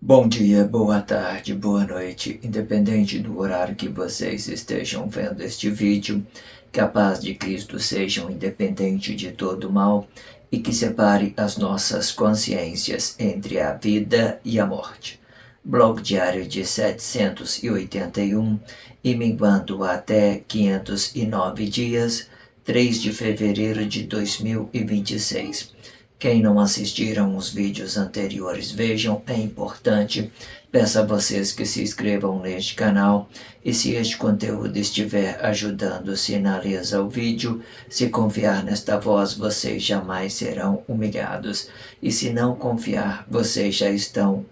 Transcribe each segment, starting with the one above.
Bom dia, boa tarde, boa noite, independente do horário que vocês estejam vendo este vídeo, que a paz de Cristo seja independente de todo mal e que separe as nossas consciências entre a vida e a morte. Blog diário de 781 e minguando até 509 dias, 3 de fevereiro de 2026. Quem não assistiram os vídeos anteriores, vejam, é importante. Peço a vocês que se inscrevam neste canal e se este conteúdo estiver ajudando, sinaliza o vídeo. Se confiar nesta voz, vocês jamais serão humilhados. E se não confiar, vocês já estão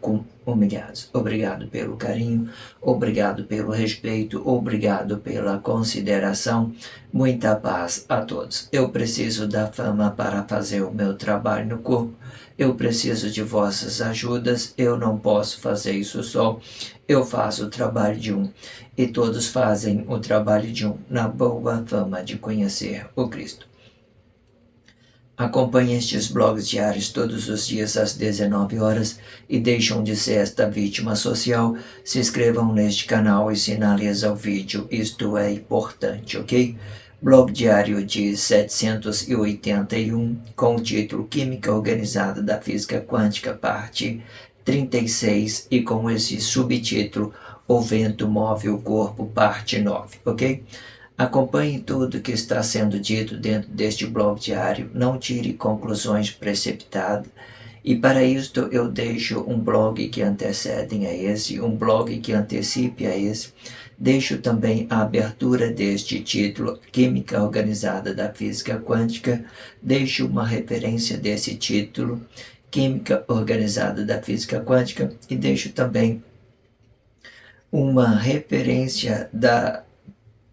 humilhados. Obrigado pelo carinho, obrigado pelo respeito, obrigado pela consideração. Muita paz a todos. Eu preciso da fama para fazer o meu trabalho no corpo. Eu preciso de vossas ajudas. Eu não posso fazer isso só. Eu faço o trabalho de um. E todos fazem o trabalho de um, na boa fama de conhecer o Cristo. Acompanhe estes blogs diários todos os dias às 19 horas e deixam de ser esta vítima social. Se inscrevam neste canal e sinaliza o vídeo, isto é importante, ok? Blog diário de 781 com o título Química Organizada da Física Quântica, parte 36 e com esse subtítulo O Vento Move o Corpo, parte 9, ok? Acompanhe tudo que está sendo dito dentro deste blog diário, não tire conclusões precipitadas. E para isto eu deixo um blog que antecede a esse, um blog que antecipe a esse. Deixo também a abertura deste título, Química Organizada da Física Quântica. Deixo uma referência desse título, Química Organizada da Física Quântica. E deixo também uma referência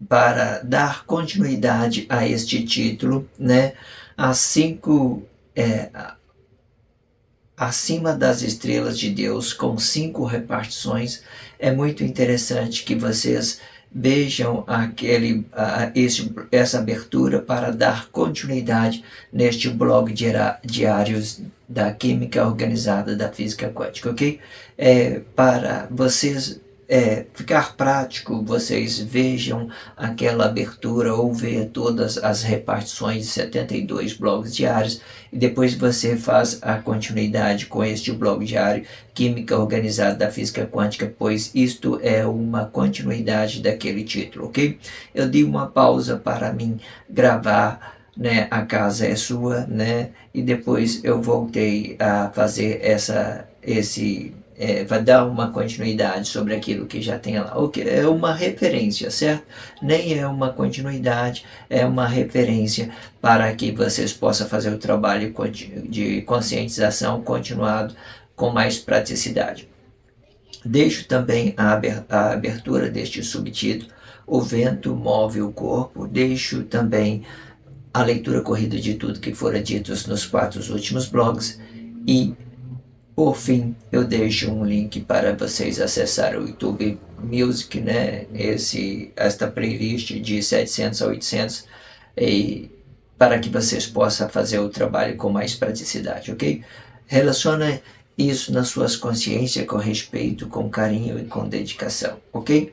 para dar continuidade a este título, né? Acima das estrelas de Deus, com 5 repartições. É muito interessante que vocês vejam essa abertura para dar continuidade neste blog diários da Química Organizada da Física Quântica, ok? Para vocês ficar prático, vocês vejam aquela abertura ou ver todas as repartições de 72 blogs diários e depois você faz a continuidade com este blog diário Química Organizada da Física Quântica, pois isto é uma continuidade daquele título, ok? Eu dei uma pausa para mim gravar, né, a casa é sua, né, e depois eu voltei a fazer vai dar uma continuidade sobre aquilo que já tem lá. Okay? É uma referência, certo? Nem é uma continuidade, é uma referência para que vocês possam fazer o trabalho de conscientização continuado com mais praticidade. Deixo também a abertura deste subtítulo, O Vento Move o Corpo. Deixo também a leitura corrida de tudo que fora dito nos 4 últimos blogs e por fim, eu deixo um link para vocês acessarem o YouTube Music, né? Esta playlist de 700 a 800, para que vocês possam fazer o trabalho com mais praticidade, ok? Relaciona isso nas suas consciências com respeito, com carinho e com dedicação, ok?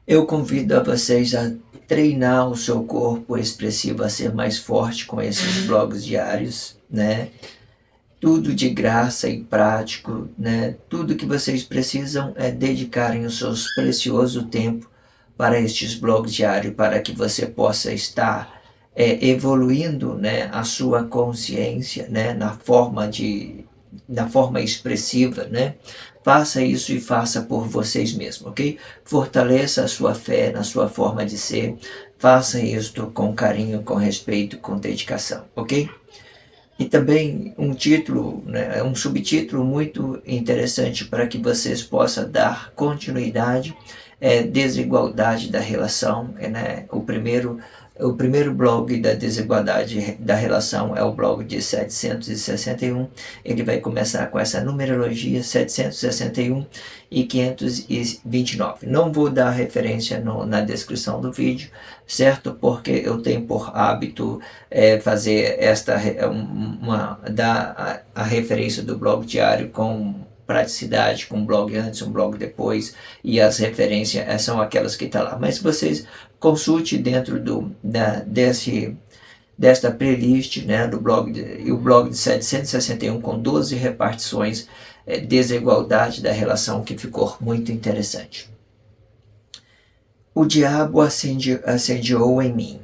Eu convido a vocês a treinar o seu corpo expressivo a ser mais forte com esses blogs diários, né? Tudo de graça e prático, né? Tudo que vocês precisam é dedicarem o seu precioso tempo para estes blogs diários, para que você possa estar evoluindo, né, a sua consciência, né, na forma expressiva, né? Faça isso e faça por vocês mesmos, ok? Fortaleça a sua fé na sua forma de ser. Faça isto com carinho, com respeito, com dedicação, ok? E também um título, né, um subtítulo muito interessante para que vocês possam dar continuidade, desigualdade da relação, né? O primeiro blog da desigualdade da relação é o blog de 761. Ele vai começar com essa numerologia 761 e 529. Não vou dar referência na descrição do vídeo, certo? Porque eu tenho por hábito fazer dar a referência do blog diário com praticidade, com um blog antes, um blog depois, e as referências são aquelas que estão lá. Mas vocês consulte dentro desta playlist, né, do blog, o blog de 761 com 12 repartições, desigualdade da relação, que ficou muito interessante. O diabo assediou em mim.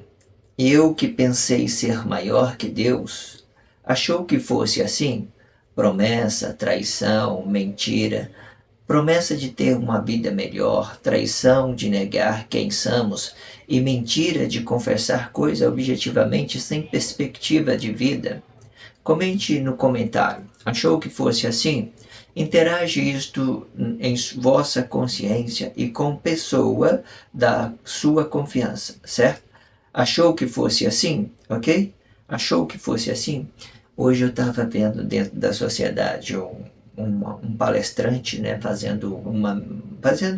Eu que pensei ser maior que Deus, achou que fosse assim? Promessa, traição, mentira, promessa de ter uma vida melhor, traição de negar quem somos e mentira de confessar coisa objetivamente sem perspectiva de vida. Comente no comentário. Achou que fosse assim? Interage isto em vossa consciência e com pessoa da sua confiança, certo? Achou que fosse assim? Ok? Achou que fosse assim? Hoje eu estava vendo dentro da sociedade um palestrante, né, fazendo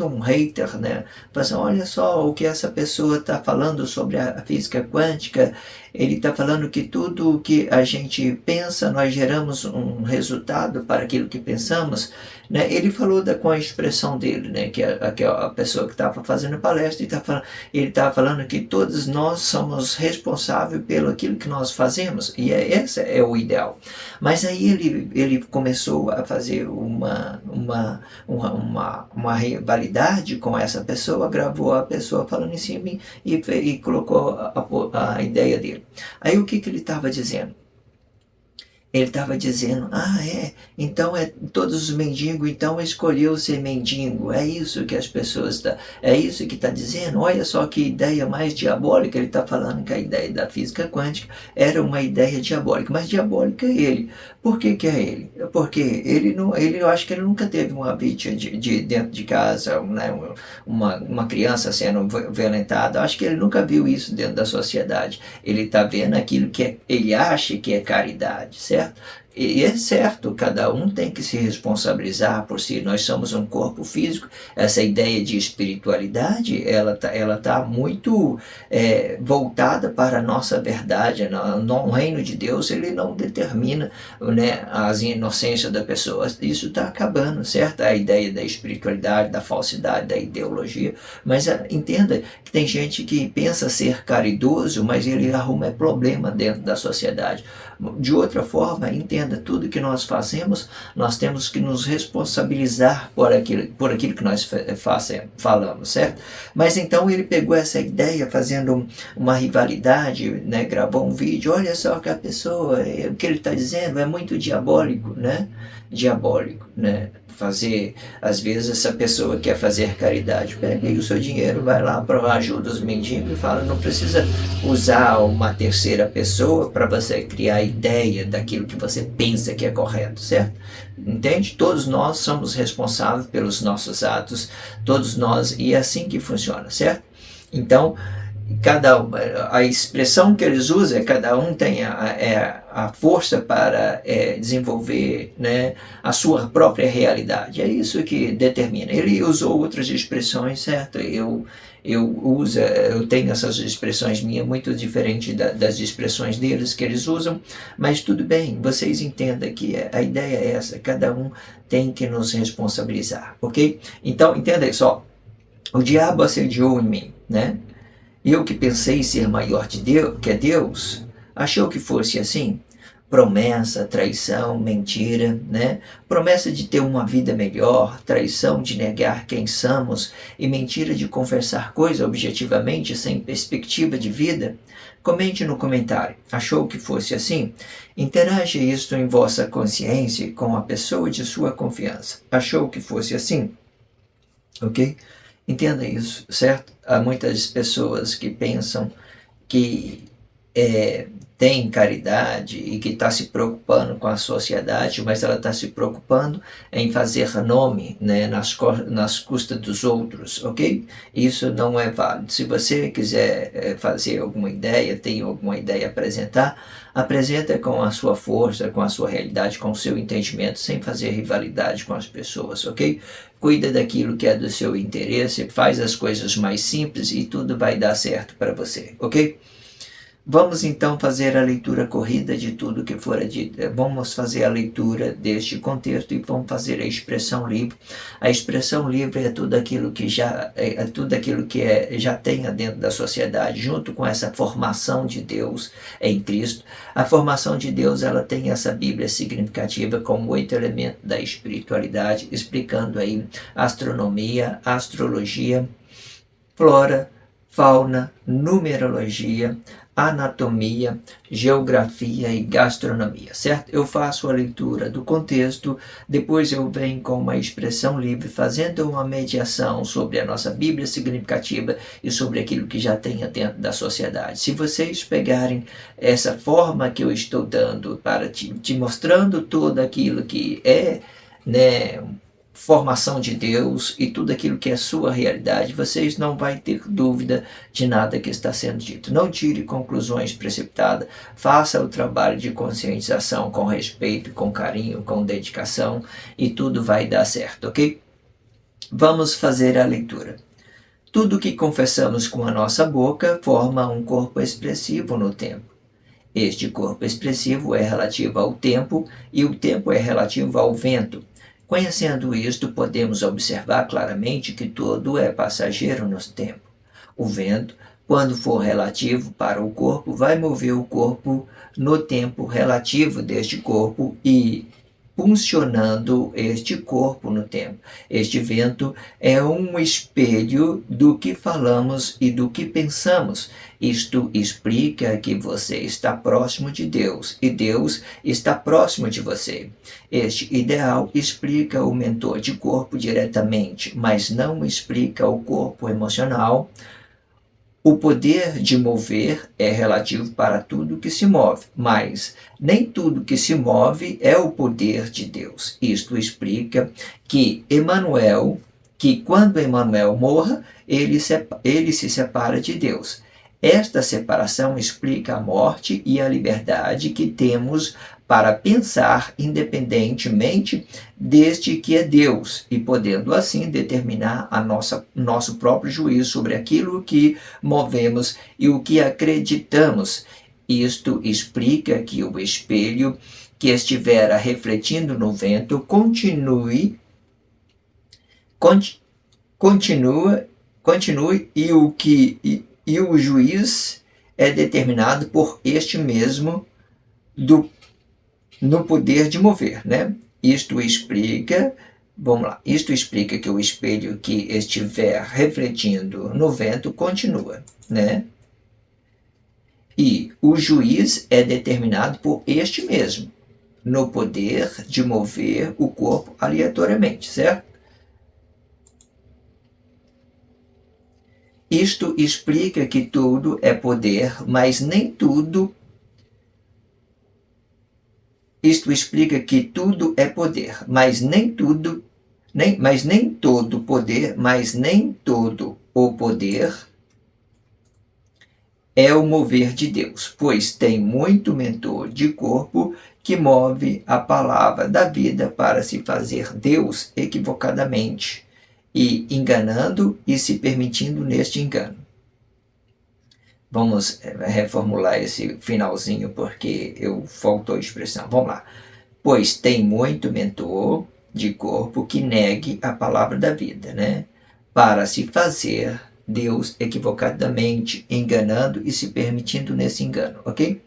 um hater, né, falando, olha só o que essa pessoa está falando sobre a física quântica. Ele está falando que tudo o que a gente pensa, nós geramos um resultado para aquilo que pensamos, né? Ele falou com a expressão dele, né, que a pessoa que estava fazendo a palestra, ele estava falando que todos nós somos responsáveis pelo aquilo que nós fazemos, e esse é o ideal. Mas aí ele começou a fazer uma rivalidade com essa pessoa, gravou a pessoa falando em cima e colocou a ideia dele. Aí o que ele estava dizendo? Ele estava dizendo, então todos os mendigos, então escolheu ser mendigo. É isso que as pessoas é isso que está dizendo. Olha só que ideia mais diabólica. Ele está falando que a ideia da física quântica era uma ideia diabólica, mas diabólica é ele. Por que é ele? Porque eu acho que ele nunca teve uma vítima dentro de casa, né, uma criança sendo violentada. Eu acho que ele nunca viu isso dentro da sociedade. Ele está vendo aquilo que ele acha que é caridade, certo? E é certo, cada um tem que se responsabilizar por si. Nós somos um corpo físico. Essa ideia de espiritualidade, ela tá muito voltada para a nossa verdade. No reino de Deus, ele não determina, né, as inocências da pessoa. Isso está acabando, certo? A ideia da espiritualidade, da falsidade, da ideologia. Mas entenda que tem gente que pensa ser caridoso, mas ele arruma problema dentro da sociedade. De outra forma, entenda, tudo que nós fazemos, nós temos que nos responsabilizar por aquilo que nós falamos, certo? Mas então ele pegou essa ideia, fazendo uma rivalidade, né? Gravou um vídeo, olha só que a pessoa, o que ele está dizendo é muito diabólico, né? Diabólico, né? Às vezes essa pessoa quer fazer caridade, pega aí o seu dinheiro, vai lá para ajuda os mendigos e fala, não precisa usar uma terceira pessoa para você criar a ideia daquilo que você pensa que é correto, certo? Entende? Todos nós somos responsáveis pelos nossos atos, todos nós, e é assim que funciona, certo? Então, a expressão que eles usam, cada um tem a força para desenvolver, né, a sua própria realidade. É isso que determina. Ele usou outras expressões, certo? Eu tenho essas expressões minhas muito diferentes das expressões deles que eles usam, mas tudo bem, vocês entendam que a ideia é essa, cada um tem que nos responsabilizar, ok? Então, entenda só, o diabo assediou em mim, né? Eu que pensei ser maior que Deus, achou que fosse assim? Promessa, traição, mentira, né? Promessa de ter uma vida melhor, traição de negar quem somos e mentira de confessar coisa objetivamente sem perspectiva de vida? Comente no comentário. Achou que fosse assim? Interage isto em vossa consciência com a pessoa de sua confiança. Achou que fosse assim? Ok? Entenda isso, certo? Há muitas pessoas que pensam que tem caridade e que está se preocupando com a sociedade, mas ela está se preocupando em fazer nome, né, nas custas dos outros, ok? Isso não é válido. Se você quiser fazer alguma ideia, tem alguma ideia a apresentar, apresenta com a sua força, com a sua realidade, com o seu entendimento, sem fazer rivalidade com as pessoas, ok? Cuida daquilo que é do seu interesse, faz as coisas mais simples e tudo vai dar certo para você, ok? Vamos então fazer a leitura corrida de tudo que fora dito. Vamos fazer a leitura deste contexto e vamos fazer a expressão livre. A expressão livre é tudo aquilo que já tenha dentro da sociedade, junto com essa formação de Deus em Cristo. A formação de Deus, ela tem essa Bíblia significativa como 8 elementos da espiritualidade, explicando aí astronomia, astrologia, flora, fauna, numerologia, anatomia, geografia e gastronomia, certo? Eu faço a leitura do contexto, depois eu venho com uma expressão livre, fazendo uma mediação sobre a nossa Bíblia significativa e sobre aquilo que já tem dentro da sociedade. Se vocês pegarem essa forma que eu estou dando para te mostrando tudo aquilo que é, né, formação de Deus e tudo aquilo que é sua realidade, vocês não vão ter dúvida de nada que está sendo dito. Não tire conclusões precipitadas, faça o trabalho de conscientização com respeito, com carinho, com dedicação e tudo vai dar certo, ok? Vamos fazer a leitura. Tudo que confessamos com a nossa boca forma um corpo expressivo no tempo. Este corpo expressivo é relativo ao tempo e o tempo é relativo ao vento. Conhecendo isto, podemos observar claramente que tudo é passageiro no tempo. O vento, quando for relativo para o corpo, vai mover o corpo no tempo relativo deste corpo e funcionando este corpo no tempo. Este vento é um espelho do que falamos e do que pensamos. Isto explica que você está próximo de Deus e Deus está próximo de você. Este ideal explica o mentor de corpo diretamente, mas não explica o corpo emocional. O poder de mover é relativo para tudo que se move, mas nem tudo que se move é o poder de Deus. Isto explica que quando Emanuel morra, ele se separa de Deus. Esta separação explica a morte e a liberdade que temos para pensar independentemente deste que é Deus e podendo assim determinar nosso próprio juízo sobre aquilo que movemos e o que acreditamos. Isto explica que o espelho que estiver refletindo no vento continue e o juiz é determinado por este mesmo no poder de mover, né? Isto explica que o espelho que estiver refletindo no vento continua, né? E o juiz é determinado por este mesmo, no poder de mover o corpo aleatoriamente, certo? Isto explica que tudo é poder, mas nem tudo. Isto explica que tudo é poder, mas nem todo poder, mas nem todo o poder é o mover de Deus, pois tem muito mentor de corpo que move a palavra da vida para se fazer Deus equivocadamente e enganando e se permitindo neste engano. Vamos reformular esse finalzinho porque faltou expressão. Vamos lá. Pois tem muito mentor de corpo que negue a palavra da vida, né? Para se fazer Deus equivocadamente, enganando e se permitindo nesse engano, ok?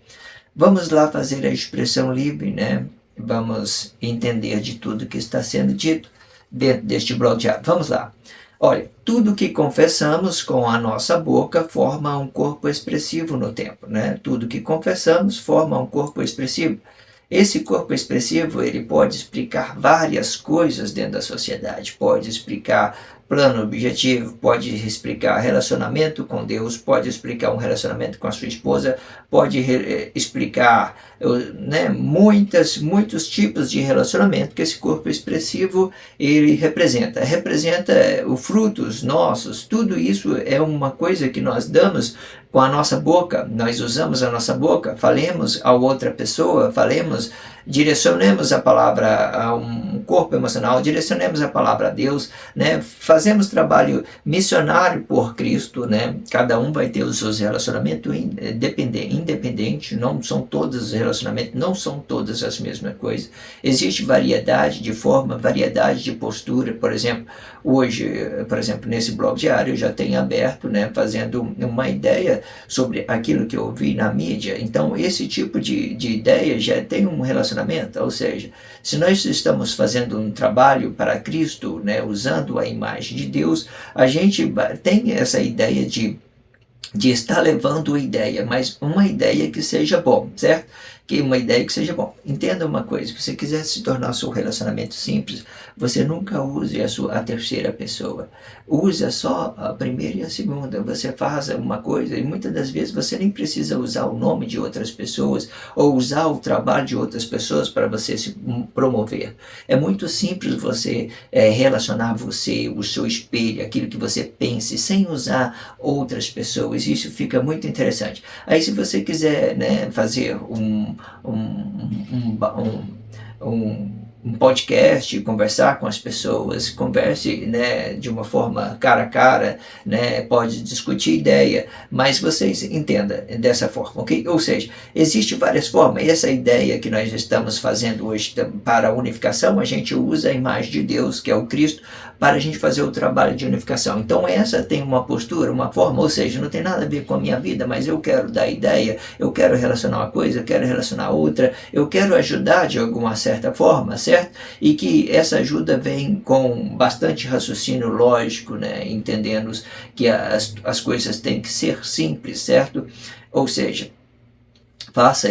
Vamos lá fazer a expressão livre, né? Vamos entender de tudo que está sendo dito dentro deste bloco de atos. Vamos lá. Olha, tudo que confessamos com a nossa boca forma um corpo expressivo no tempo, né? Tudo que confessamos forma um corpo expressivo. Esse corpo expressivo, ele pode explicar várias coisas dentro da sociedade, pode explicar plano objetivo, pode explicar relacionamento com Deus, pode explicar um relacionamento com a sua esposa, pode explicar, né, muitos tipos de relacionamento que esse corpo expressivo ele representa os frutos nossos. Tudo isso é uma coisa que nós damos com a nossa boca, nós usamos a nossa boca, falemos a outra pessoa, direcionemos a palavra a um corpo emocional, direcionemos a palavra a Deus, né? Fazemos trabalho missionário por Cristo, né? Cada um vai ter os seus relacionamentos independente, não são todos os relacionamentos, não são todas as mesmas coisas. Existe variedade de forma, variedade de postura. Por exemplo, hoje, nesse blog diário eu já tenho aberto, né, fazendo uma ideia sobre aquilo que eu vi na mídia. Então esse tipo de ideia já tem um relacionamento, ou seja, se nós estamos fazendo um trabalho para Cristo, né, usando a imagem de Deus, a gente tem essa ideia de estar levando a ideia, mas uma ideia que seja bom, certo? Uma ideia que seja bom. Entenda uma coisa, se você quiser se tornar o seu relacionamento simples, você nunca use a terceira pessoa. Use só a primeira e a segunda. Você faz uma coisa e muitas das vezes você nem precisa usar o nome de outras pessoas ou usar o trabalho de outras pessoas para você se promover. É muito simples você relacionar você, o seu espelho, aquilo que você pense, sem usar outras pessoas. Isso fica muito interessante. Aí se você quiser, né, fazer um podcast, conversar com as pessoas, converse, né, de uma forma cara a cara, né, pode discutir ideia, mas vocês entendam dessa forma, ok? Ou seja, existe várias formas, e essa ideia que nós estamos fazendo hoje para a unificação, a gente usa a imagem de Deus, que é o Cristo, para a gente fazer o trabalho de unificação. Então essa tem uma postura, uma forma, ou seja, não tem nada a ver com a minha vida, mas eu quero dar ideia, eu quero relacionar uma coisa, eu quero relacionar outra, eu quero ajudar de alguma certa forma, certo? E que essa ajuda vem com bastante raciocínio lógico, né? Entendendo que as coisas têm que ser simples, certo? Ou seja, faça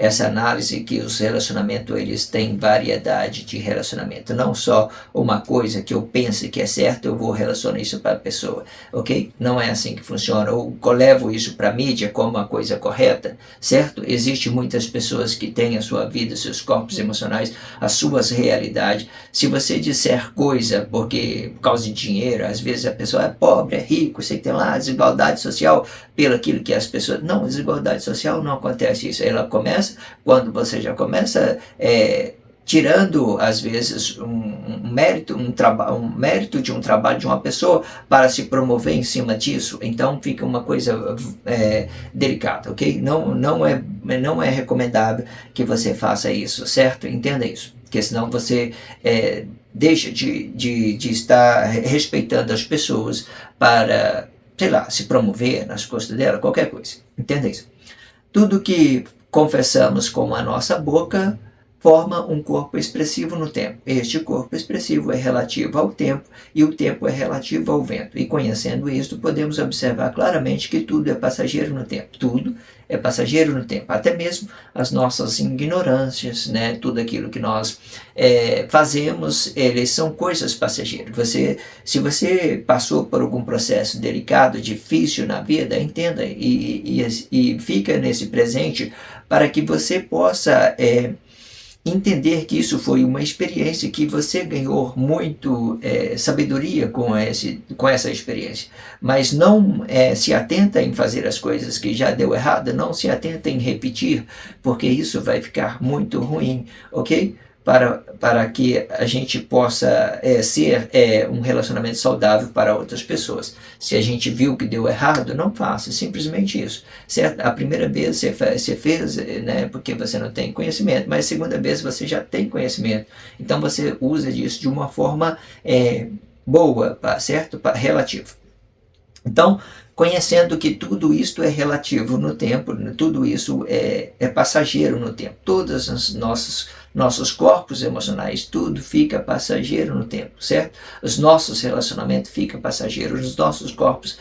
essa análise que os relacionamentos eles têm variedade de relacionamento, não só uma coisa que eu pense que é certo, eu vou relacionar isso para a pessoa, ok? Não é assim que funciona. Eu levo isso para a mídia como uma coisa correta, certo? Existem muitas pessoas que têm a sua vida, seus corpos emocionais, as suas realidades. Se você disser coisa por causa de dinheiro, às vezes a pessoa é pobre, é rico, você tem lá a desigualdade social pelo aquilo que as pessoas... Não, desigualdade social não acontece isso. Ela começa quando você já começa tirando, às vezes, um mérito de um trabalho de uma pessoa para se promover em cima disso. Então fica uma coisa delicada, ok? Não é recomendável que você faça isso, certo? Entenda isso, porque senão você deixa de estar respeitando as pessoas para, sei lá, se promover nas costas dela, qualquer coisa. Entenda isso. Tudo que confessamos com a nossa boca forma um corpo expressivo no tempo. Este corpo expressivo é relativo ao tempo e o tempo é relativo ao vento. E conhecendo isto, podemos observar claramente que tudo é passageiro no tempo. Tudo é passageiro no tempo. Até mesmo as nossas ignorâncias, né? Tudo aquilo que nós fazemos, eles são coisas passageiras. Se você passou por algum processo delicado, difícil na vida, entenda e fica nesse presente para que você possa entender que isso foi uma experiência que você ganhou muito sabedoria com essa experiência, mas não se atenta em fazer as coisas que já deu errado, não se atenta em repetir, porque isso vai ficar muito ruim, ok? Para que a gente possa ser um relacionamento saudável para outras pessoas. Se a gente viu que deu errado, não faça, simplesmente isso, certo? A primeira vez você fez, né, porque você não tem conhecimento, mas a segunda vez você já tem conhecimento, então você usa disso de uma forma boa, certo? Relativo. Então, conhecendo que tudo isto é relativo no tempo, tudo isso é passageiro no tempo, todos os nossos corpos emocionais, tudo fica passageiro no tempo, certo? Os nossos relacionamentos ficam passageiros, os nossos corpos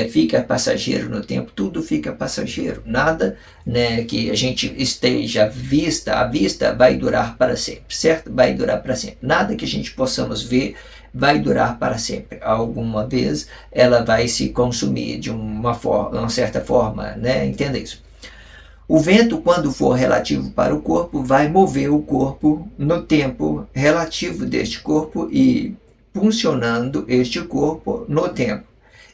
fica passageiro no tempo, tudo fica passageiro, nada, né, que a gente esteja à vista vai durar para sempre, certo? Vai durar para sempre, nada que a gente possamos ver vai durar para sempre. Alguma vez ela vai se consumir de uma certa forma, né? Entenda isso. O vento, quando for relativo para o corpo, vai mover o corpo no tempo relativo deste corpo e funcionando este corpo no tempo.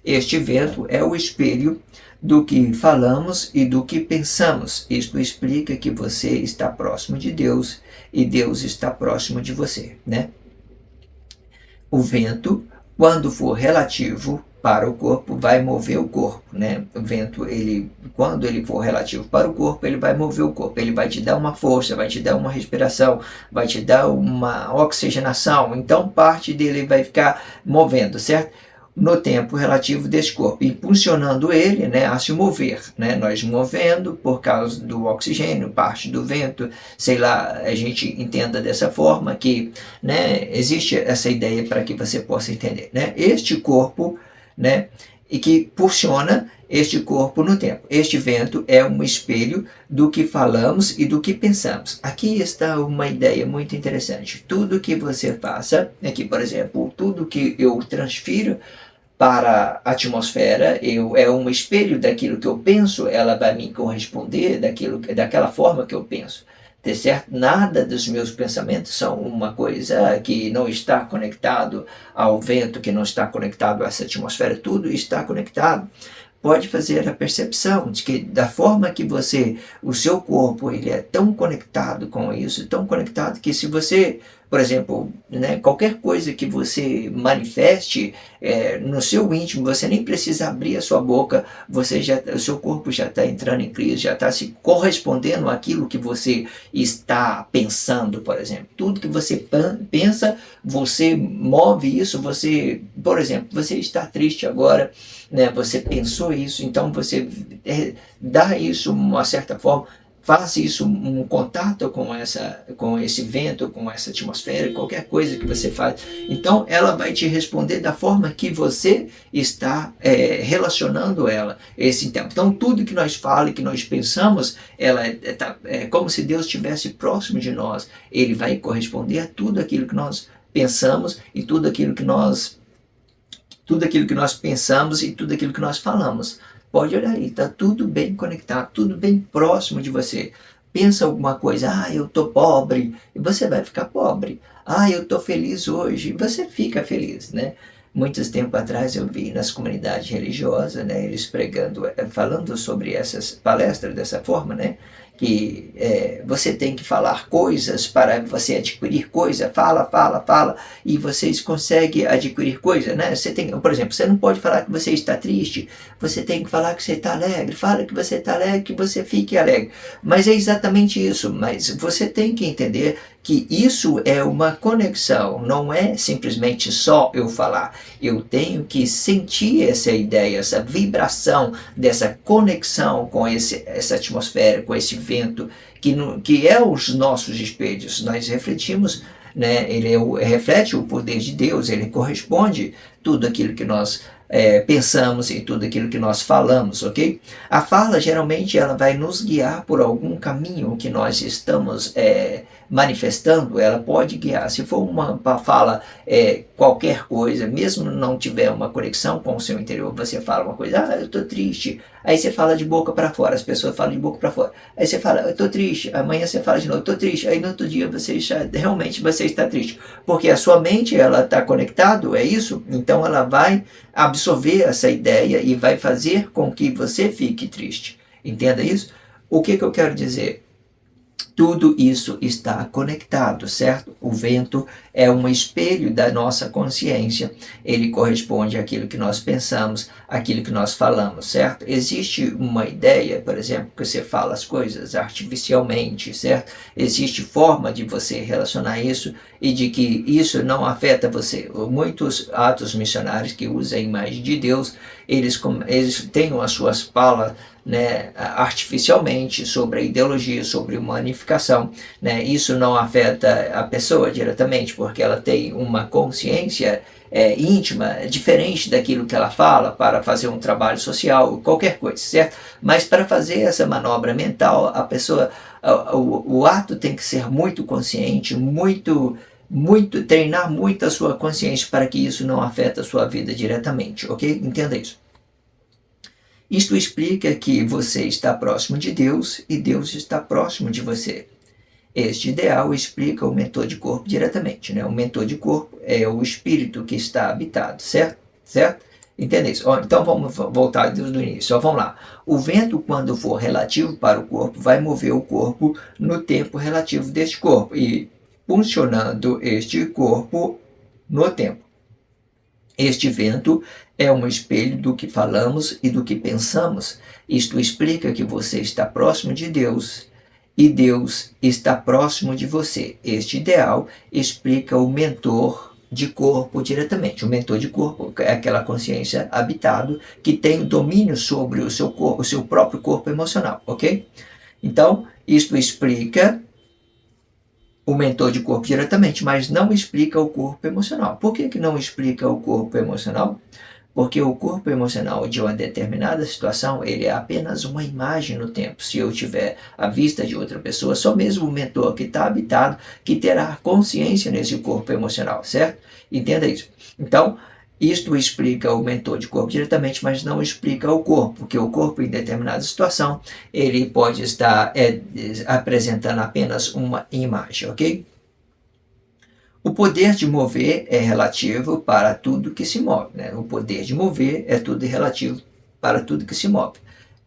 Este vento é o espelho do que falamos e do que pensamos. Isto explica que você está próximo de Deus e Deus está próximo de você, né? O vento, quando for relativo para o corpo, vai mover o corpo, né? O vento, quando ele for relativo para o corpo, ele vai mover o corpo. Ele vai te dar uma força, vai te dar uma respiração, vai te dar uma oxigenação. Então, parte dele vai ficar movendo, certo? No tempo relativo desse corpo, impulsionando ele, né, a se mover, né, nós movendo por causa do oxigênio, parte do vento, sei lá, a gente entenda dessa forma que, né, existe essa ideia para que você possa entender, né, este corpo, né, e que funciona este corpo no tempo. Este vento é um espelho do que falamos e do que pensamos. Aqui está uma ideia muito interessante. Tudo que você faça, aqui, por exemplo, tudo que eu transfiro para a atmosfera, é um espelho daquilo que eu penso, ela vai me corresponder daquela forma que eu penso. Tá certo? Nada dos meus pensamentos são uma coisa que não está conectado ao vento, que não está conectado a essa atmosfera, tudo está conectado. Pode fazer a percepção de que da forma que o seu corpo, ele é tão conectado com isso, tão conectado que se você, por exemplo, né, qualquer coisa que você manifeste no seu íntimo, você nem precisa abrir a sua boca, o seu corpo já está entrando em crise, já está se correspondendo àquilo que você está pensando, por exemplo. Tudo que você pensa, você move isso, por exemplo, você está triste agora, né, você pensou isso, então você dá isso uma certa forma, faça isso um contato com esse vento, com essa atmosfera, qualquer coisa que você faz. Então ela vai te responder da forma que você está relacionando ela esse tempo. Então tudo que nós falamos, que nós pensamos, é como se Deus estivesse próximo de nós. Ele vai corresponder a tudo aquilo que nós pensamos e tudo aquilo que nós pensamos e tudo aquilo que nós falamos. Pode olhar aí, está tudo bem conectado, tudo bem próximo de você. Pensa alguma coisa, eu estou pobre, e você vai ficar pobre. Eu estou feliz hoje, e você fica feliz, né? Muitos tempos atrás eu vi nas comunidades religiosas, né, eles pregando, falando sobre essas palestras dessa forma, né? Que você tem que falar coisas para você adquirir coisa, fala, e vocês conseguem adquirir coisa, né? Por exemplo, você não pode falar que você está triste, você tem que falar que você está alegre, fala que você está alegre, que você fique alegre. Mas é exatamente isso, mas você tem que entender que isso é uma conexão, não é simplesmente só eu falar. Eu tenho que sentir essa ideia, essa vibração dessa conexão com essa atmosfera, com esse vento, que é os nossos espelhos. Nós refletimos, né? Ele reflete o poder de Deus, ele corresponde tudo aquilo que nós pensamos e tudo aquilo que nós falamos, ok? A fala, geralmente, ela vai nos guiar por algum caminho que nós estamos manifestando, ela pode guiar. Se for uma fala, qualquer coisa, mesmo não tiver uma conexão com o seu interior, você fala uma coisa, eu estou triste, aí você fala de boca para fora, as pessoas falam de boca para fora, aí você fala, eu estou triste, amanhã você fala de novo, eu estou triste, aí no outro dia realmente você está triste, porque a sua mente, ela está conectada, é isso, então ela vai absorver essa ideia e vai fazer com que você fique triste. Entenda isso? O que eu quero dizer? Tudo isso está conectado, certo? O vento é um espelho da nossa consciência. Ele corresponde àquilo que nós pensamos, àquilo que nós falamos, certo? Existe uma ideia, por exemplo, que você fala as coisas artificialmente, certo? Existe forma de você relacionar isso e de que isso não afeta você. Muitos atos missionários que usam a imagem de Deus, eles tenham as suas falas, né, artificialmente sobre a ideologia, sobre uma unificação, né? Isso não afeta a pessoa diretamente, porque ela tem uma consciência íntima, diferente daquilo que ela fala para fazer um trabalho social, qualquer coisa, certo? Mas para fazer essa manobra mental, a pessoa, o ato tem que ser muito consciente, treinar muito a sua consciência para que isso não afete a sua vida diretamente, ok? Entenda isso. Isto explica que você está próximo de Deus e Deus está próximo de você. Este ideal explica o mentor de corpo diretamente, né? O mentor de corpo é o espírito que está habitado, certo? Certo? Entende isso? Então vamos voltar desde o início. Vamos lá. O vento, quando for relativo para o corpo, vai mover o corpo no tempo relativo deste corpo e funcionando este corpo no tempo. Este vento é um espelho do que falamos e do que pensamos. Isto explica que você está próximo de Deus e Deus está próximo de você. Este ideal explica o mentor de corpo diretamente. O mentor de corpo é aquela consciência habitado que tem domínio sobre o seu corpo, o seu próprio corpo emocional, ok? Então, isto explica o mentor de corpo diretamente, mas não explica o corpo emocional. Por que não explica o corpo emocional? Porque o corpo emocional de uma determinada situação, ele é apenas uma imagem no tempo. Se eu tiver a vista de outra pessoa, só mesmo o mentor que está habitado, que terá consciência nesse corpo emocional, certo? Entenda isso. Então, isto explica o mentor de corpo diretamente, mas não explica o corpo, porque o corpo, em determinada situação, ele pode estar apresentando apenas uma imagem, ok? O poder de mover é relativo para tudo que se move, né? O poder de mover é tudo relativo para tudo que se move.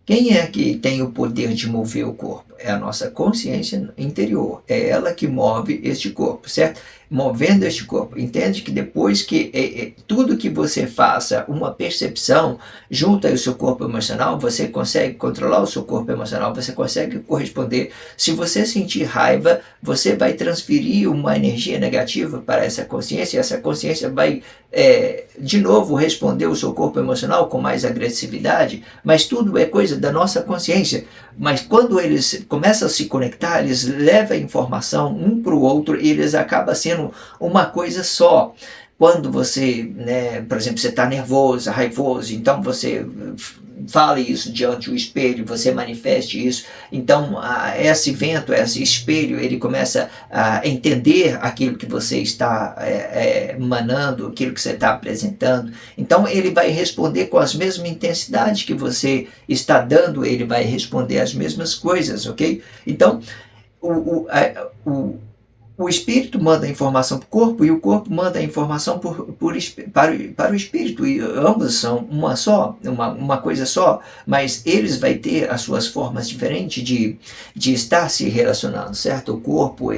Quem é que tem o poder de mover o corpo? É a nossa consciência interior. É ela que move este corpo, certo? Movendo este corpo. Entende que depois que tudo que você faça, uma percepção, junto ao seu corpo emocional, você consegue controlar o seu corpo emocional, você consegue corresponder. Se você sentir raiva, você vai transferir uma energia negativa para essa consciência, e essa consciência vai, de novo, responder o seu corpo emocional com mais agressividade, mas tudo é coisa da nossa consciência. Mas quando eles começam a se conectar, eles levam a informação um para o outro e eles acabam sendo uma coisa só. Quando você, né, por exemplo, você está nervoso, raivoso, então você fale isso diante do espelho, você manifeste isso. Então, esse vento, esse espelho, ele começa a entender aquilo que você está emanando, aquilo que você está apresentando. Então, ele vai responder com as mesmas intensidades que você está dando, ele vai responder as mesmas coisas, ok? Então, o espírito manda a informação para o corpo e o corpo manda a informação para o espírito, e ambos são uma coisa só, mas eles vão ter as suas formas diferentes de estar se relacionando, certo? O corpo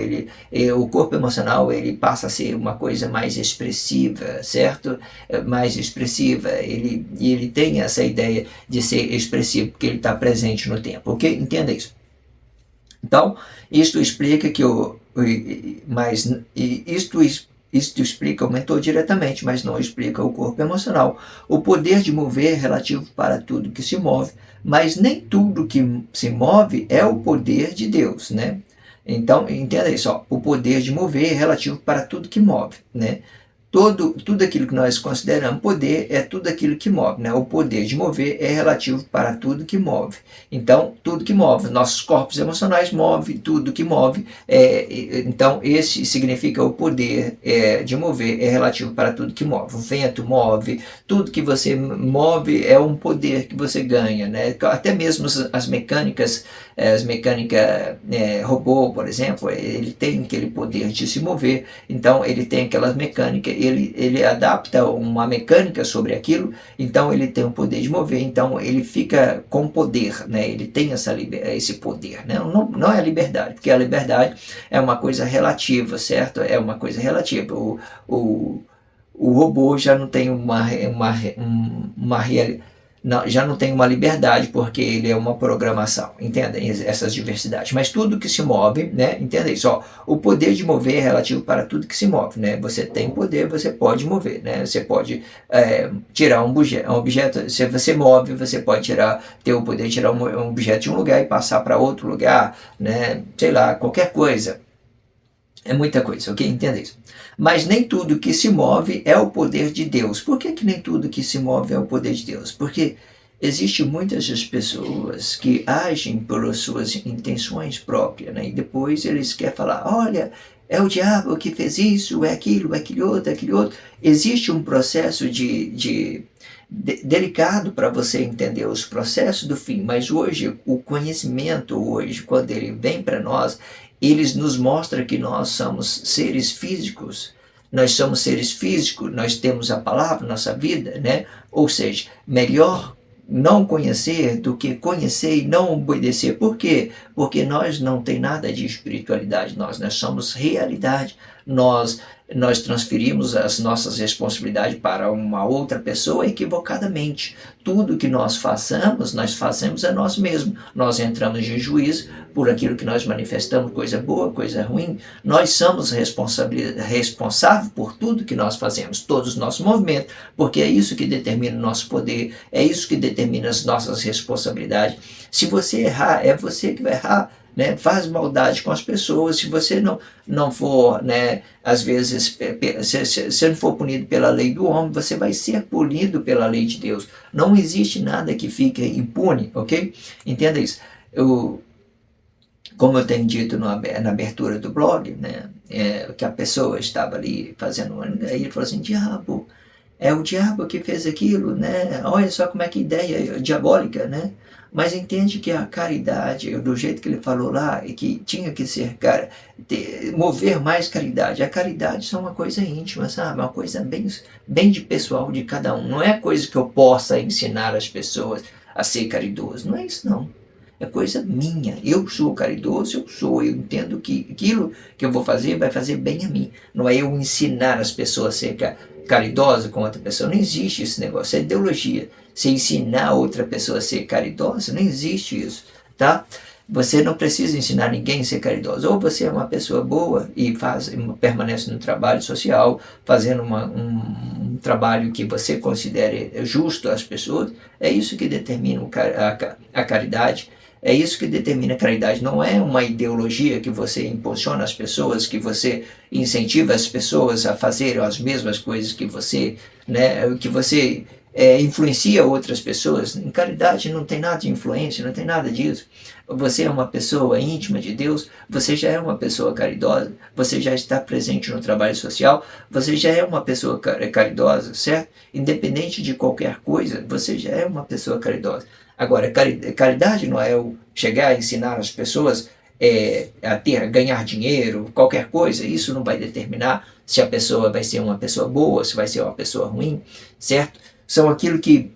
emocional, ele passa a ser uma coisa mais expressiva, certo? Mais expressiva, ele tem essa ideia de ser expressivo porque ele está presente no tempo, ok? Entenda isso. Então, isto explica que isto explica o mentor diretamente, mas não explica o corpo emocional. O poder de mover é relativo para tudo que se move, mas nem tudo que se move é o poder de Deus, né? Então, entenda isso, ó, o poder de mover é relativo para tudo que move, né? Tudo aquilo que nós consideramos poder é tudo aquilo que move, né? O poder de mover é relativo para tudo que move. Então, tudo que move, nossos corpos emocionais movem tudo que move. Então, esse significa o poder de mover é relativo para tudo que move. O vento move, tudo que você move é um poder que você ganha, né? Até mesmo as mecânicas robô, por exemplo, ele tem aquele poder de se mover. Então, ele tem aquelas mecânicas, ele adapta uma mecânica sobre aquilo, então ele tem o poder de mover, então ele fica com poder, né? Ele tem esse poder, né? Não é a liberdade, porque a liberdade é uma coisa relativa, certo? É uma coisa relativa. O robô já não tem uma realidade. já não tem uma liberdade, porque ele é uma programação, entendem essas diversidades. Mas tudo que se move, né, entenda isso, ó, o poder de mover é relativo para tudo que se move, né, você tem poder, você pode mover, né, você pode tirar um objeto, se você move, você pode ter o poder de tirar um objeto de um lugar e passar para outro lugar, né, sei lá, qualquer coisa. É muita coisa, ok? Entenda isso. Mas nem tudo que se move é o poder de Deus. Por que nem tudo que se move é o poder de Deus? Porque existem muitas pessoas que agem por suas intenções próprias, né? E depois eles querem falar, olha, é o diabo que fez isso, é aquilo, é aquele outro. Existe um processo delicado para você entender os processos do fim, mas hoje, o conhecimento hoje, quando ele vem para nós, eles nos mostram que nós somos seres físicos, nós temos a palavra, nossa vida, né? Ou seja, melhor não conhecer do que conhecer e não obedecer. Por quê? Porque nós não tem nada de espiritualidade, nós somos realidade, nós transferimos as nossas responsabilidades para uma outra pessoa equivocadamente. Tudo que nós fazemos a nós mesmos. Nós entramos em juízo por aquilo que nós manifestamos, coisa boa, coisa ruim. Nós somos responsáveis por tudo que nós fazemos, todos os nossos movimentos, porque é isso que determina o nosso poder, é isso que determina as nossas responsabilidades. Se você errar, é você que vai errar. Né, faz maldade com as pessoas, se você não for, né, às vezes, se não for punido pela lei do homem, você vai ser punido pela lei de Deus. Não existe nada que fique impune, ok? Entenda isso. Como eu tenho dito na abertura do blog, né, que a pessoa estava ali fazendo, aí ele falou assim, diabo, é o diabo que fez aquilo, né? Olha só como é que ideia diabólica, né? Mas entende que a caridade, do jeito que ele falou lá, e que tinha que ser, mover mais caridade. A caridade é uma coisa íntima, sabe? Uma coisa bem de pessoal de cada um. Não é coisa que eu possa ensinar as pessoas a ser caridoso. Não é isso, não. É coisa minha. Eu sou caridoso, eu entendo que aquilo que eu vou fazer vai fazer bem a mim. Não é eu ensinar as pessoas a ser caridosa com outra pessoa. Não existe esse negócio, é ideologia. Se ensinar outra pessoa a ser caridosa, não existe isso, tá? Você não precisa ensinar ninguém a ser caridoso. Ou você é uma pessoa boa e permanece no trabalho social, fazendo um trabalho que você considere justo às pessoas. É isso que determina a caridade. É isso que determina a caridade. Não é uma ideologia que você impulsiona as pessoas, que você incentiva as pessoas a fazerem as mesmas coisas que você, né, que você influencia outras pessoas. Em caridade não tem nada de influência, não tem nada disso. Você é uma pessoa íntima de Deus, você já é uma pessoa caridosa, você já está presente no trabalho social, você já é uma pessoa caridosa, certo? Independente de qualquer coisa, você já é uma pessoa caridosa. Agora, caridade não é eu chegar a ensinar as pessoas a ganhar dinheiro, qualquer coisa. Isso não vai determinar se a pessoa vai ser uma pessoa boa, se vai ser uma pessoa ruim, certo? São aquilo que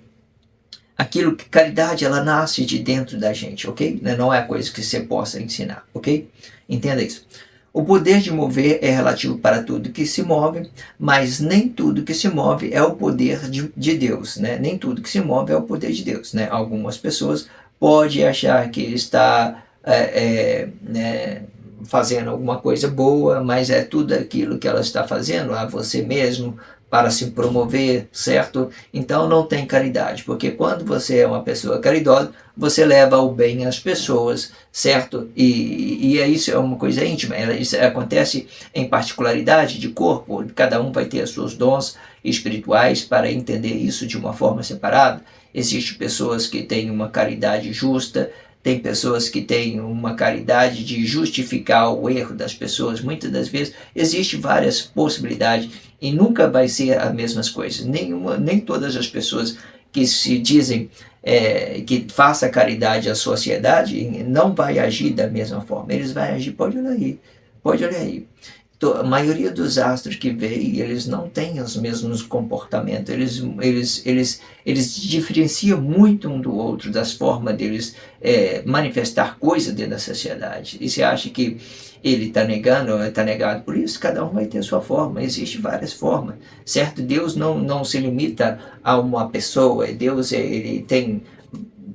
caridade, ela nasce de dentro da gente, ok? Não é coisa que você possa ensinar, ok? Entenda isso. O poder de mover é relativo para tudo que se move, mas nem tudo que se move é o poder de Deus, né? Nem tudo que se move é o poder de Deus, né? Algumas pessoas podem achar que está né, fazendo alguma coisa boa, mas é tudo aquilo que ela está fazendo a você mesmo, para se promover, certo? Então não tem caridade, porque quando você é uma pessoa caridosa, você leva o bem às pessoas, certo? E isso é uma coisa íntima, isso acontece em particularidade de corpo, cada um vai ter os seus dons espirituais para entender isso de uma forma separada. Existem pessoas que têm uma caridade justa, tem pessoas que têm uma caridade de justificar o erro das pessoas. Muitas das vezes existem várias possibilidades e nunca vai ser as mesmas coisas. Nem todas as pessoas que se dizem que faça caridade à sociedade não vai agir da mesma forma. Eles vão agir, pode olhar aí. a maioria dos astros que veem, eles não têm os mesmos comportamentos, eles diferenciam muito um do outro, das formas deles manifestar coisa dentro da sociedade. E você acha que ele está negado por isso? Cada um vai ter a sua forma, existem várias formas, certo? Deus não se limita a uma pessoa, Deus ele tem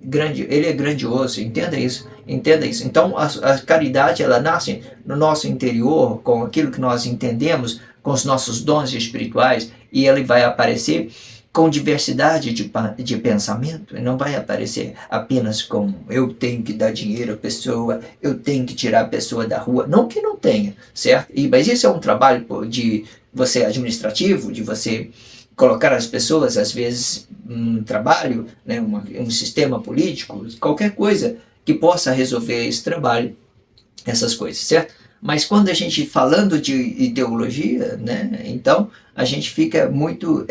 ele é grandioso, entenda isso. Então a caridade, ela nasce no nosso interior, com aquilo que nós entendemos, com os nossos dons espirituais, e ele vai aparecer com diversidade de pensamento, não vai aparecer apenas com eu tenho que dar dinheiro à pessoa, eu tenho que tirar a pessoa da rua, não que não tenha, certo? Mas isso é um trabalho de você administrativo, de você colocar as pessoas, às vezes, um trabalho, né, um sistema político, qualquer coisa que possa resolver esse trabalho, essas coisas, certo? Mas quando a gente falando de ideologia, né, então a gente fica muito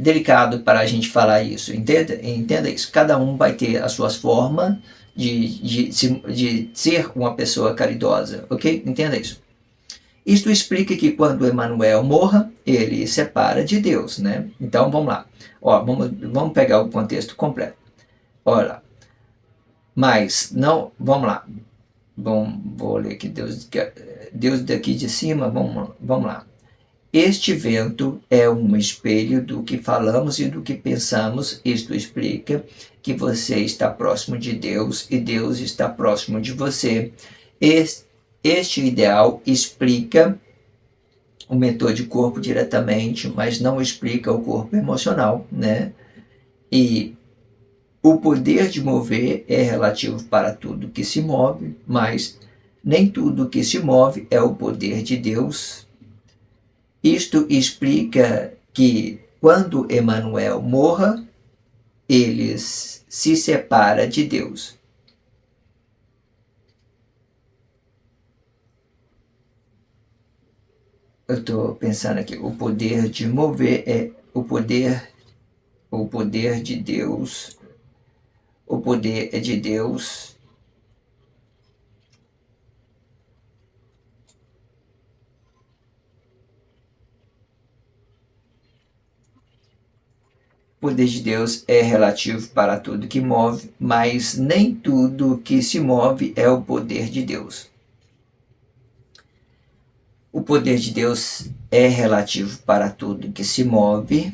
delicado para a gente falar isso, entenda isso. Cada um vai ter as suas formas de ser uma pessoa caridosa, ok? Entenda isso. Isto explica que quando Emmanuel morra, ele separa de Deus, né? Então vamos lá. Ó, vamos pegar o contexto completo. Olha lá. Mas não, vamos lá. Vou ler aqui Deus daqui de cima, vamos lá. Este vento é um espelho do que falamos e do que pensamos. Isto explica que você está próximo de Deus e Deus está próximo de você. Este ideal explica o mentor de corpo diretamente, mas não explica o corpo emocional, né? E o poder de mover é relativo para tudo que se move, mas nem tudo que se move é o poder de Deus. Isto explica que quando Emmanuel morra, ele se separa de Deus. Eu estou pensando aqui, o poder de mover é o poder de Deus. O poder é de Deus. O poder de Deus é relativo para tudo que move, mas nem tudo que se move é o poder de Deus. O poder de Deus é relativo para tudo que se move.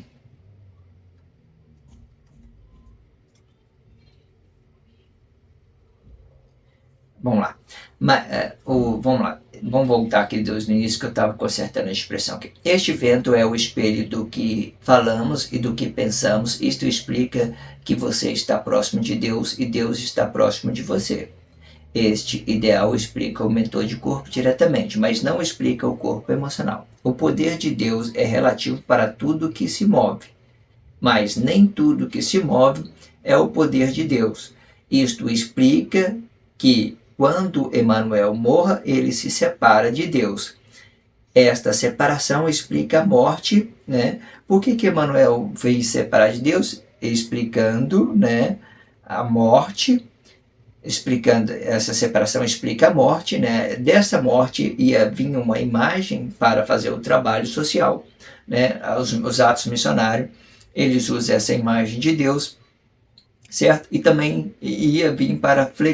Vamos lá. Vamos lá. Vamos voltar aqui no início que eu estava consertando a expressão aqui. Este vento é o espelho do que falamos e do que pensamos. Isto explica que você está próximo de Deus e Deus está próximo de você. Este ideal explica o mentor de corpo diretamente, mas não explica o corpo emocional. O poder de Deus é relativo para tudo que se move, mas nem tudo que se move é o poder de Deus. Isto explica que quando Emmanuel morra, ele se separa de Deus. Esta separação explica a morte, né? Por que Emmanuel veio separar de Deus? Explicando, né, a morte. Explicando, essa separação explica a morte, né? Dessa morte ia vir uma imagem para fazer o trabalho social, né? Os atos missionários, eles usam essa imagem de Deus, certo? E também ia vir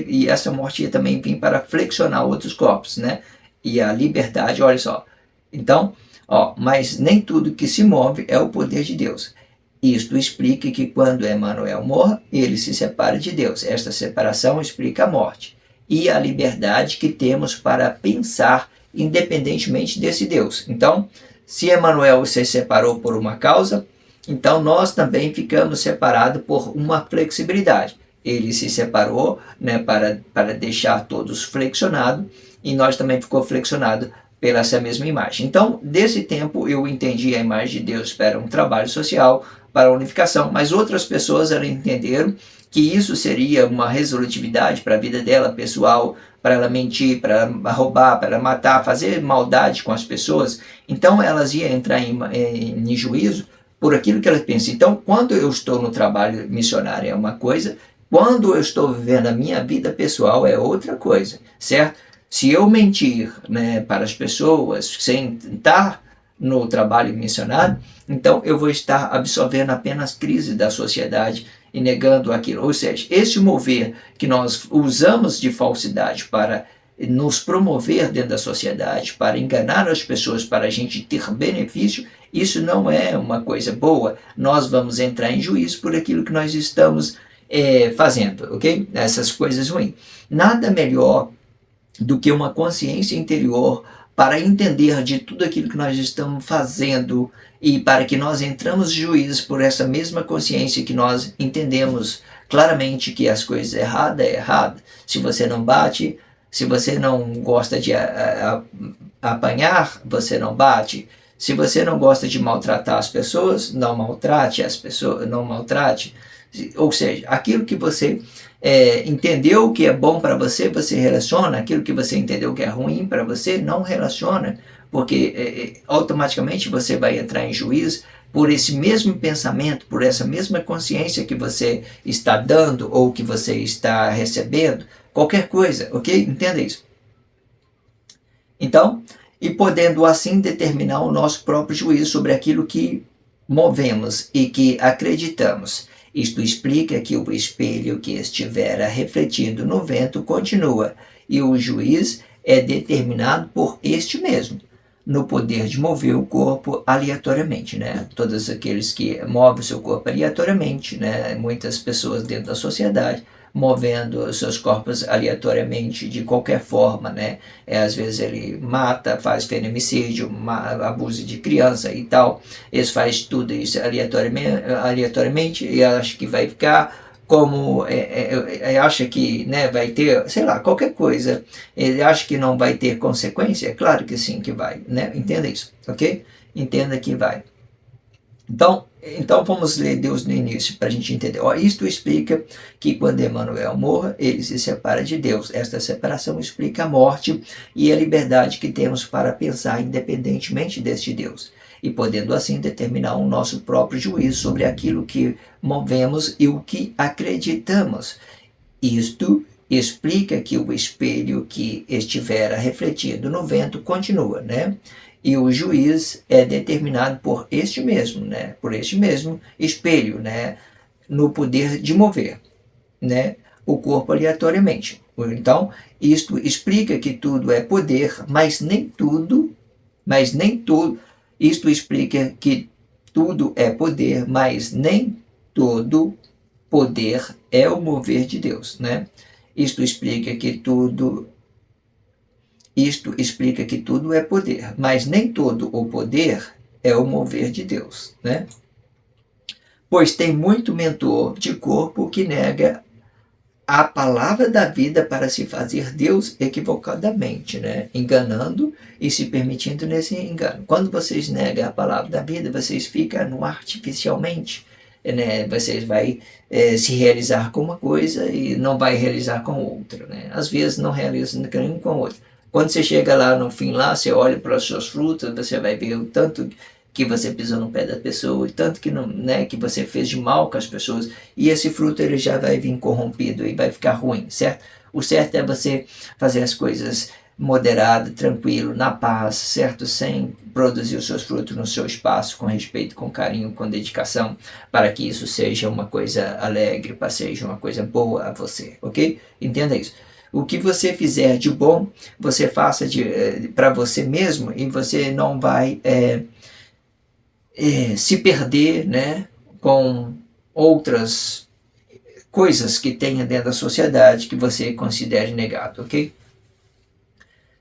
e essa morte ia também vir para flexionar outros corpos, né? E a liberdade, olha só. Então, mas nem tudo que se move é o poder de Deus. Isto explica que quando Emmanuel morra, ele se separa de Deus. Esta separação explica a morte e a liberdade que temos para pensar independentemente desse Deus. Então, se Emmanuel se separou por uma causa, então nós também ficamos separados por uma flexibilidade. Ele se separou, né, para deixar todos flexionados e nós também ficou flexionado pela essa mesma imagem. Então, desse tempo, eu entendi a imagem de Deus para um trabalho social, para a unificação, mas outras pessoas entenderam que isso seria uma resolutividade para a vida dela pessoal, para ela mentir, para ela roubar, para ela matar, fazer maldade com as pessoas. Então, elas iam entrar em juízo por aquilo que elas pensam. Então, quando eu estou no trabalho missionário é uma coisa, quando eu estou vivendo a minha vida pessoal é outra coisa, certo? Se eu mentir, né, para as pessoas sem estar no trabalho missionário, então eu vou estar absorvendo apenas crise da sociedade e negando aquilo. Ou seja, esse mover que nós usamos de falsidade para nos promover dentro da sociedade, para enganar as pessoas, para a gente ter benefício, isso não é uma coisa boa. Nós vamos entrar em juízo por aquilo que nós estamos fazendo, ok? Essas coisas ruins. Nada melhor do que uma consciência interior para entender de tudo aquilo que nós estamos fazendo e para que nós entramos em juízo por essa mesma consciência que nós entendemos claramente que as coisas erradas é errado. Se você não bate, se você não gosta de apanhar, você não bate. Se você não gosta de maltratar as pessoas, não maltrate as pessoas, não maltrate. Ou seja, aquilo que você entendeu que é bom para você, você relaciona. Aquilo que você entendeu que é ruim para você, não relaciona. Porque automaticamente você vai entrar em juízo por esse mesmo pensamento, por essa mesma consciência que você está dando ou que você está recebendo. Qualquer coisa, ok? Entenda isso. Então, e podendo assim determinar o nosso próprio juízo sobre aquilo que movemos e que acreditamos. Isto explica que o espelho que estivera refletindo no vento continua, e o juiz é determinado por este mesmo, no poder de mover o corpo aleatoriamente, né? Todos aqueles que movem o seu corpo aleatoriamente, né? Muitas pessoas dentro da sociedade movendo seus corpos aleatoriamente de qualquer forma, né? Às vezes ele mata, faz feminicídio, abuso de criança e tal. Eles faz tudo isso aleatoriamente e acha que vai ficar como acha que, né, vai ter, sei lá, qualquer coisa. Ele acha que não vai ter consequência? É claro que sim que vai, né? Entenda isso, ok? Entenda que vai. Então vamos ler Deus no início para a gente entender. Isto explica que quando Emanuel morra, ele se separa de Deus. Esta separação explica a morte e a liberdade que temos para pensar independentemente deste Deus, e podendo assim determinar o nosso próprio juízo sobre aquilo que movemos e o que acreditamos. Isto explica que o espelho que estivera refletindo no vento continua, né? E o juiz é determinado por este mesmo, né? Por este mesmo espelho, né? No poder de mover, né? O corpo aleatoriamente. Então, isto explica que tudo é poder, mas nem tudo. Isto explica que tudo é poder, mas nem todo poder é o mover de Deus, né? Isto explica que tudo é poder, mas nem todo o poder é o mover de Deus, né? Pois tem muito mentor de corpo que nega a palavra da vida para se fazer Deus equivocadamente, né? Enganando e se permitindo nesse engano. Quando vocês negam a palavra da vida, vocês ficam no artificialmente, né? Vocês vai se realizar com uma coisa e não vai realizar com outra, né? Às vezes não realiza nem com outra. Quando você chega lá no fim, lá, você olha para os seus frutos, você vai ver o tanto que você pisou no pé da pessoa, o tanto que, não, né, que você fez de mal com as pessoas, e esse fruto ele já vai vir corrompido e vai ficar ruim, certo? O certo é você fazer as coisas moderado, tranquilo, na paz, certo? Sem produzir os seus frutos no seu espaço, com respeito, com carinho, com dedicação, para que isso seja uma coisa alegre, para seja uma coisa boa a você, ok? Entenda isso. O que você fizer de bom, você faça para você mesmo e você não vai se perder, né, com outras coisas que tenha dentro da sociedade que você considere negado, ok?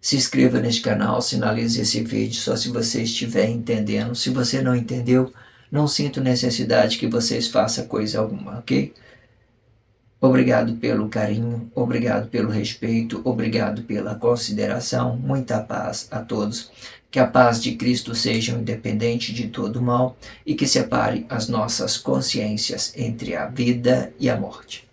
Se inscreva neste canal, sinalize esse vídeo só se você estiver entendendo. Se você não entendeu, não sinto necessidade que vocês façam coisa alguma, ok? Obrigado pelo carinho, obrigado pelo respeito, obrigado pela consideração. Muita paz a todos. Que a paz de Cristo seja independente de todo mal e que separe as nossas consciências entre a vida e a morte.